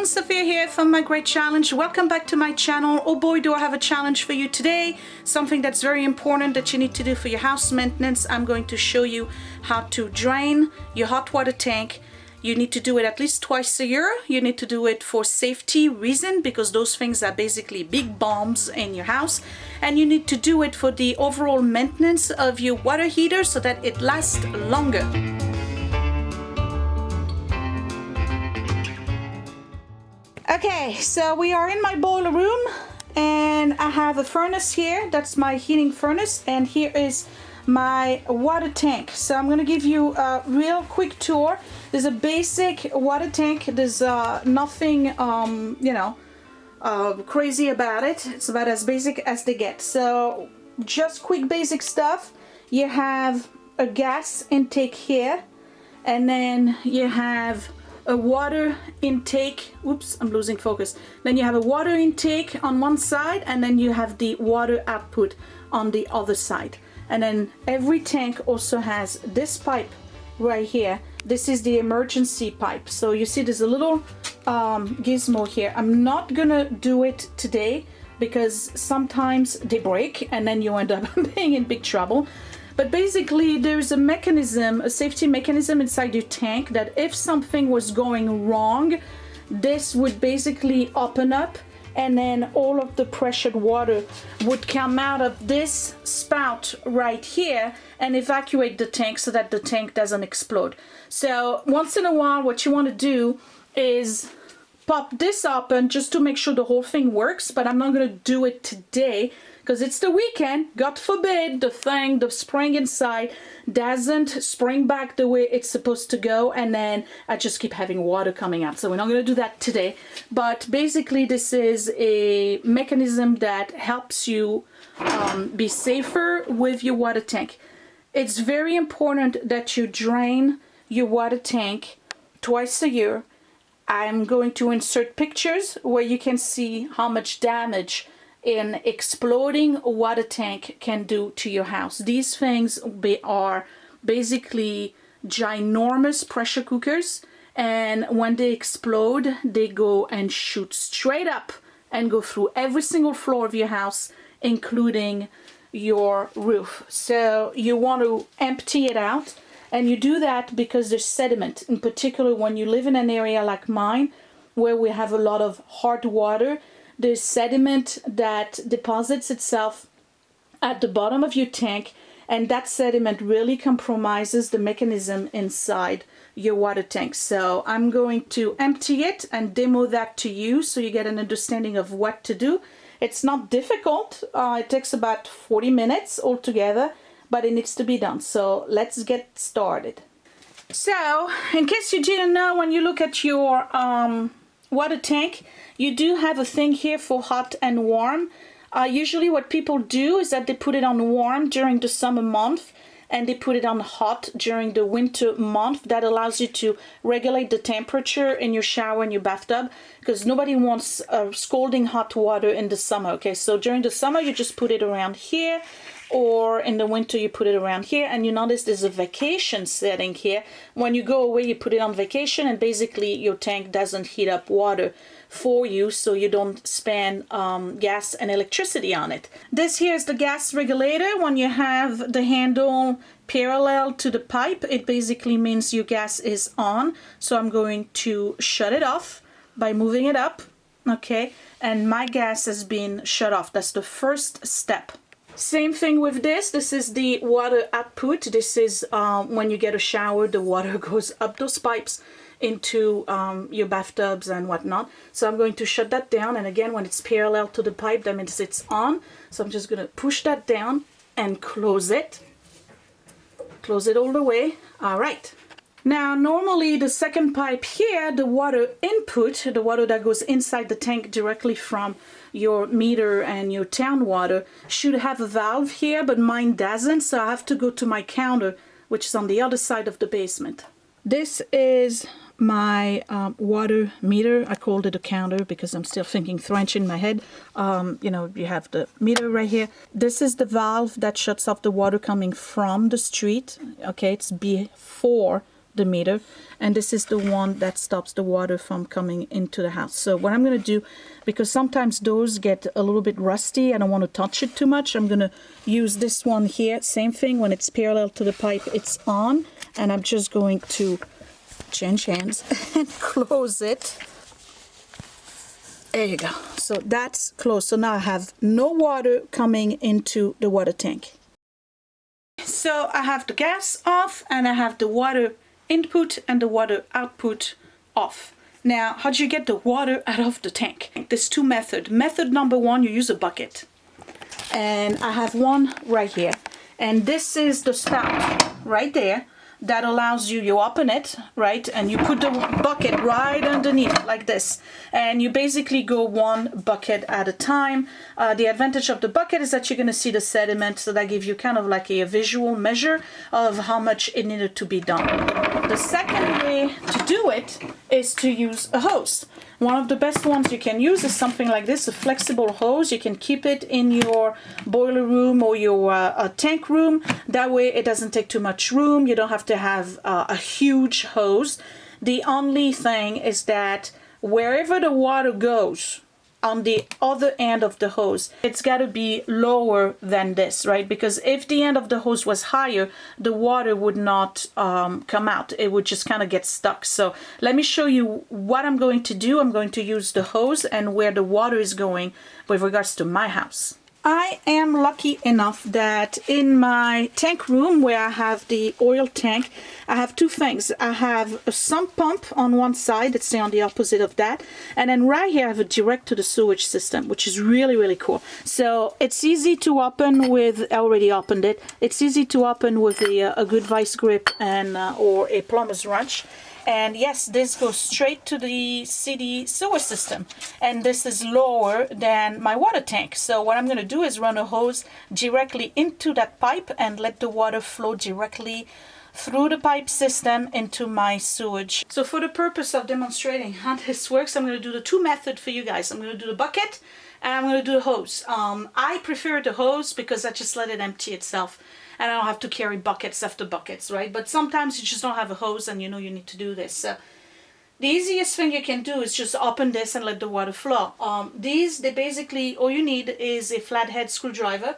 everyone, Sophia here from My Great Challenge. Welcome back to my channel. Oh boy, do I have a challenge for you today. Something that's very important that you need to do for your house maintenance. I'm going to show you how to drain your hot water tank. You need to do it at least twice a year. You need to do it for safety reason because those things are basically big bombs in your house. And you need to do it for the overall maintenance of your water heater so that it lasts longer. Okay, so we are in my boiler room and I have a furnace here. That's my heating furnace, and here is my water tank. So I'm gonna give you a real quick tour. There's a basic water tank. There's nothing crazy about it. It's about as basic as they get. So just quick basic stuff. You have a gas intake here, and then you have a water intake. Oops, I'm losing focus. Then you have a water intake on one side, and then you have the water output on the other side. And then every tank also has this pipe right here. This is the emergency pipe. So you see there's a little gizmo here. I'm not gonna do it today because sometimes they break and then you end up being in big trouble. But basically there's a mechanism, a safety mechanism inside your tank that if something was going wrong, this would basically open up, and then all of the pressured water would come out of this spout right here and evacuate the tank so that the tank doesn't explode. So once in a while what you want to do is pop this open just to make sure the whole thing works, but I'm not going to do it today because it's the weekend. God forbid the spring inside doesn't spring back the way it's supposed to go, and then I just keep having water coming out. So we're not going to do that today. But basically this is a mechanism that helps you be safer with your water tank. It's very important that you drain your water tank twice a year. I'm going to insert pictures where you can see how much damage an exploding water tank can do to your house. These things are basically ginormous pressure cookers, and when they explode they go and shoot straight up and go through every single floor of your house, including your roof. So you want to empty it out, and you do that because there's sediment. In particular, when you live in an area like mine where we have a lot of hard water, there's sediment that deposits itself at the bottom of your tank, and that sediment really compromises the mechanism inside your water tank. So I'm going to empty it and demo that to you so you get an understanding of what to do. It's not difficult. It takes about 40 minutes altogether, but it needs to be done. So let's get started. So in case you didn't know, when you look at your water tank, you do have a thing here for hot and warm. Usually what people do is that they put it on warm during the summer month and they put it on hot during the winter month. That allows you to regulate the temperature in your shower and your bathtub, because nobody wants scalding hot water in the summer. Okay, so during the summer you just put it around here, or in the winter you put it around here, and you notice there's a vacation setting here. When you go away you put it on vacation, and basically your tank doesn't heat up water for you, so you don't spend gas and electricity on it. This here is the gas regulator. When you have the handle parallel to the pipe, it basically means your gas is on. So I'm going to shut it off by moving it up, okay, and my gas has been shut off. That's the first step. Same thing with this. This is the water output. This is when you get a shower, the water goes up those pipes into your bathtubs and whatnot. So I'm going to shut that down, and again, when it's parallel to the pipe, that means it's on. So I'm just going to push that down and close it. Close it all the way. All right. Now normally the second pipe here, the water input, the water that goes inside the tank directly from your meter and your town water, should have a valve here, but mine doesn't, so I have to go to my counter, which is on the other side of the basement. This is my water meter. I called it a counter because I'm still thinking French in my head. You have the meter right here. This is the valve that shuts off the water coming from the street. Okay, it's before the meter, and this is the one that stops the water from coming into the house. So what I'm going to do, because sometimes those get a little bit rusty, I don't want to touch it too much, I'm going to use this one here. Same thing, when it's parallel to the pipe, it's on, and I'm just going to change hands and close it. There you go. So that's closed. So now I have no water coming into the water tank. So I have the gas off, and I have the water input and the water output off. Now, how do you get the water out of the tank? There's two methods. Method number one, you use a bucket. And I have one right here. And this is the spout right there that allows you open it, right? And you put the bucket right underneath like this. And you basically go one bucket at a time. The advantage of the bucket is that you're gonna see the sediment, so that gives you kind of like a visual measure of how much it needed to be done. The second way to do it is to use a hose. One of the best ones you can use is something like this, a flexible hose. You can keep it in your boiler room or your tank room. That way it doesn't take too much room. You don't have to have a huge hose. The only thing is that wherever the water goes, on the other end of the hose, it's got to be lower than this, right? Because if the end of the hose was higher, the water would not come out. It would just kind of get stuck. So let me show you what I'm going to do. I'm going to use the hose and where the water is going with regards to my house. I am lucky enough that in my tank room where I have the oil tank, I have two things. I have a sump pump on one side, it's on the opposite of that, and then right here I have a direct to the sewage system, which is really, really cool. So it's easy to open with, I already opened it, it's easy to open with a good vice grip and or a plumber's wrench. And yes, this goes straight to the city sewer system, and this is lower than my water tank. So what I'm going to do is run a hose directly into that pipe and let the water flow directly through the pipe system into my sewage. So for the purpose of demonstrating how this works, I'm going to do the two methods for you guys. I'm going to do the bucket and I'm going to do the hose. I prefer the hose because I just let it empty itself. And I don't have to carry buckets after buckets, right? But sometimes you just don't have a hose and you know you need to do this. So the easiest thing you can do is just open this and let the water flow. They basically, all you need is a flathead screwdriver,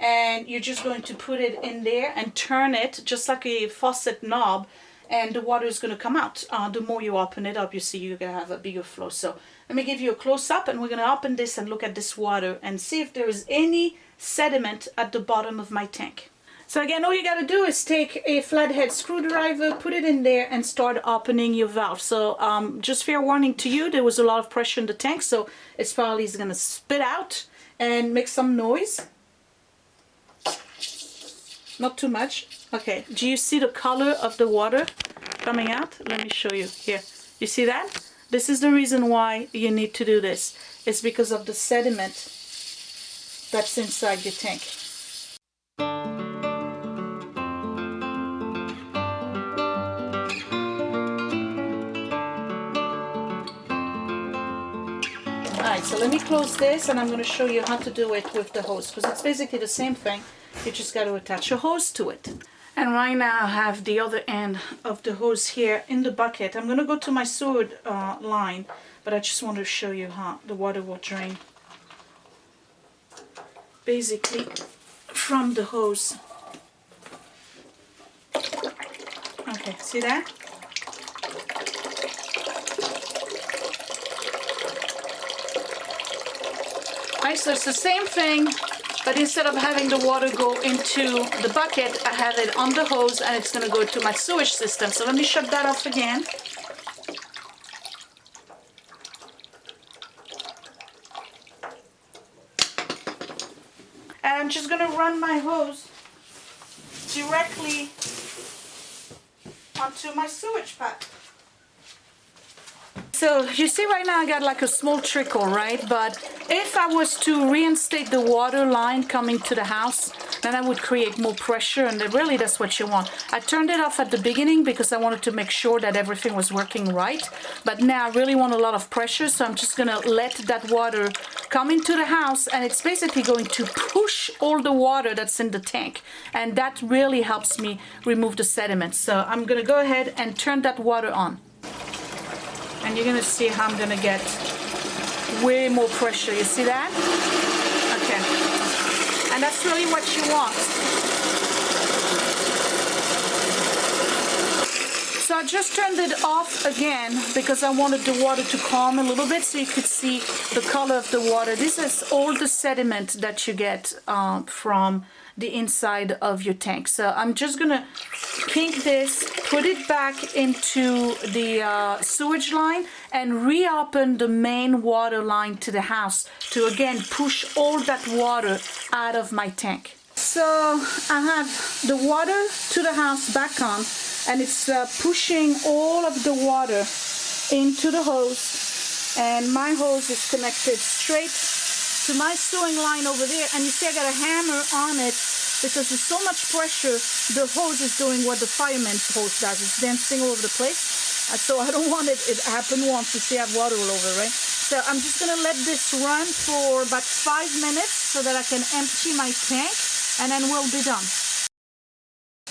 and you're just going to put it in there and turn it just like a faucet knob, and the water is going to come out. The more you open it, obviously you're going to have a bigger flow. So let me give you a close-up, and we're going to open this and look at this water and see if there is any sediment at the bottom of my tank. So again, all you got to do is take a flathead screwdriver, put it in there, and start opening your valve. So just fair warning to you, there was a lot of pressure in the tank, so it's probably going to spit out and make some noise. Not too much. Okay, do you see the color of the water coming out? Let me show you here. You see that? This is the reason why you need to do this. It's because of the sediment that's inside your tank. Alright, so let me close this and I'm going to show you how to do it with the hose, because it's basically the same thing. You just got to attach a hose to it. And right now I have the other end of the hose here in the bucket. I'm going to go to my sewer line, but I just want to show you how the water will drain. Basically from the hose. Okay, see that? Alright, so it's the same thing, but instead of having the water go into the bucket, I have it on the hose and it's going to go to my sewage system. So let me shut that off again. And I'm just going to run my hose directly onto my sewage pipe. so you see right now I got like a small trickle, right? But if I was to reinstate the water line coming to the house, then I would create more pressure, and really that's what you want. I turned it off at the beginning because I wanted to make sure that everything was working right. But now I really want a lot of pressure, so I'm just gonna let that water come into the house, and it's basically going to push all the water that's in the tank. And that really helps me remove the sediment. So I'm gonna go ahead and turn that water on. And you're gonna see how I'm gonna get way more pressure. You see that? Okay. And that's really what you want. So I just turned it off again because I wanted the water to calm a little bit so you could see the color of the water. This is all the sediment that you get from the inside of your tank. So I'm just gonna kink this, put it back into the sewage line, and reopen the main water line to the house to again push all that water out of my tank. So I have the water to the house back on, and it's pushing all of the water into the hose, and my hose is connected straight to my sewing line over there. And you see I got a hammer on it because there's so much pressure. The hose is doing what the fireman's hose does. It's dancing all over the place. So I don't want it happen once. You see I have water all over, right? So I'm just gonna let this run for about 5 minutes so that I can empty my tank, and then we'll be done.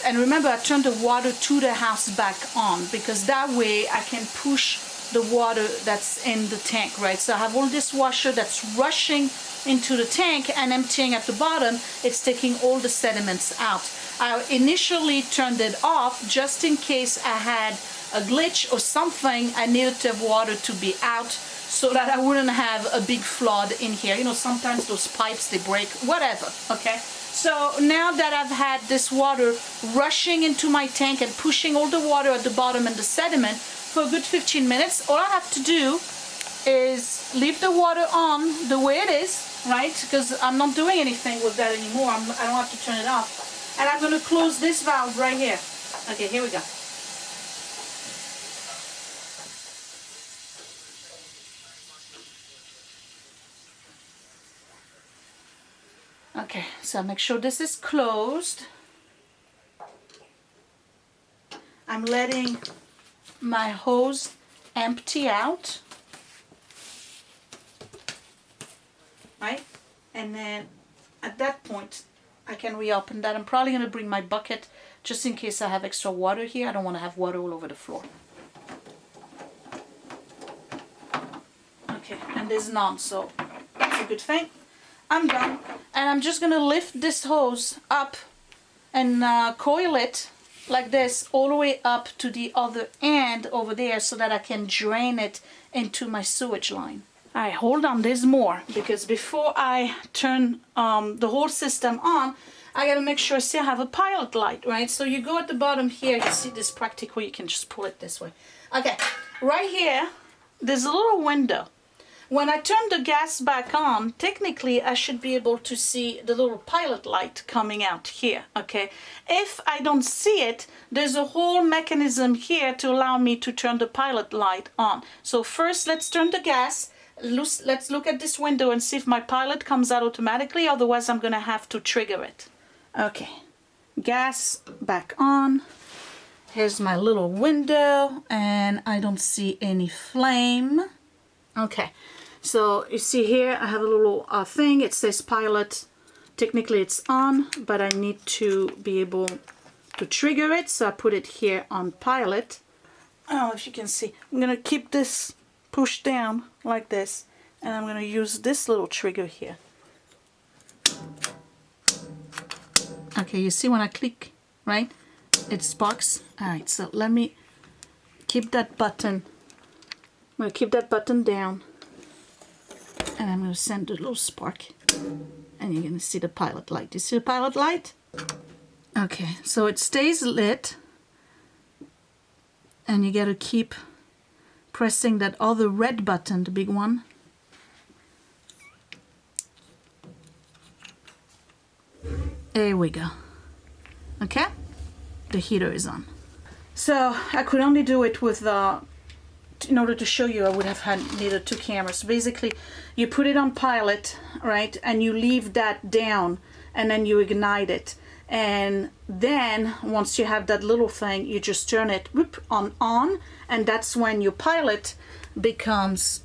And remember, I turned the water to the house back on because that way I can push the water that's in the tank, right? So I have all this washer that's rushing into the tank and emptying at the bottom. It's taking all the sediments out. I initially turned it off just in case I had a glitch or something. I needed to have water to be out so that I wouldn't have a big flood in here. You know, sometimes those pipes, they break, whatever, okay? So now that I've had this water rushing into my tank and pushing all the water at the bottom and the sediment for a good 15 minutes, all I have to do is leave the water on the way it is, right? Because I'm not doing anything with that anymore. I don't have to turn it off. And I'm going to close this valve right here. Okay, here we go. Okay, so make sure this is closed. I'm letting my hose empty out, right? And then at that point, I can reopen that. I'm probably going to bring my bucket just in case I have extra water here. I don't want to have water all over the floor. Okay, and there's none, so that's a good thing. I'm done, and I'm just gonna lift this hose up and coil it like this all the way up to the other end over there so that I can drain it into my sewage line. All right, hold on, there's more, because before I turn the whole system on, I gotta make sure I still have a pilot light, right? So you go at the bottom here, you see this practical, you can just pull it this way. Okay, right here, there's a little window. When I turn the gas back on, technically I should be able to see the little pilot light coming out here, okay? If I don't see it, there's a whole mechanism here to allow me to turn the pilot light on. So first, let's turn the gas. Let's look at this window and see if my pilot comes out automatically, otherwise I'm gonna have to trigger it. Okay, gas back on. Here's my little window, and I don't see any flame. Okay, so you see here I have a little thing, it says pilot. Technically it's on, but I need to be able to trigger it, so I put it here on pilot. Oh, if you can see, I'm gonna keep this pushed down like this, and I'm gonna use this little trigger here. Okay, you see when I click, right, it sparks. All right, so let me keep that button. I'm going to keep that button down, and I'm going to send a little spark, and you're going to see the pilot light. You see the pilot light? Okay, so it stays lit, and you got to keep pressing that other red button, the big one. There we go. Okay, the heater is on. So I could only do it with in order to show you, I would have needed 2 cameras. So basically, you put it on pilot, right, and you leave that down, and then you ignite it. And then once you have that little thing, you just turn it on, and that's when your pilot becomes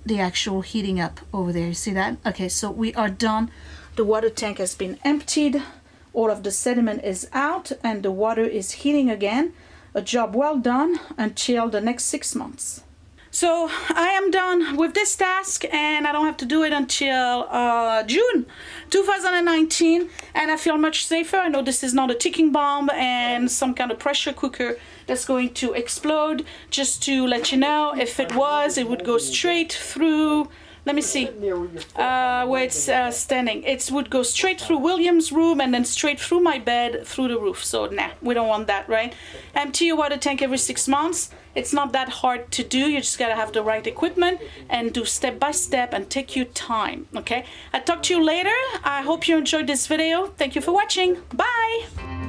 the actual heating up over there. You see that? Okay, so we are done. The water tank has been emptied. All of the sediment is out, and the water is heating again. A job well done until the next 6 months. So I am done with this task, and I don't have to do it until June 2019, and I feel much safer. I know this is not a ticking bomb and some kind of pressure cooker that's going to explode. Just to let you know, if it was, it would go straight through. Let me see where it's standing. It would go straight through William's room and then straight through my bed, through the roof. So nah, we don't want that, right? Empty your water tank every 6 months. It's not that hard to do. You just gotta have the right equipment and do step by step and take your time, okay? I'll talk to you later. I hope you enjoyed this video. Thank you for watching. Bye!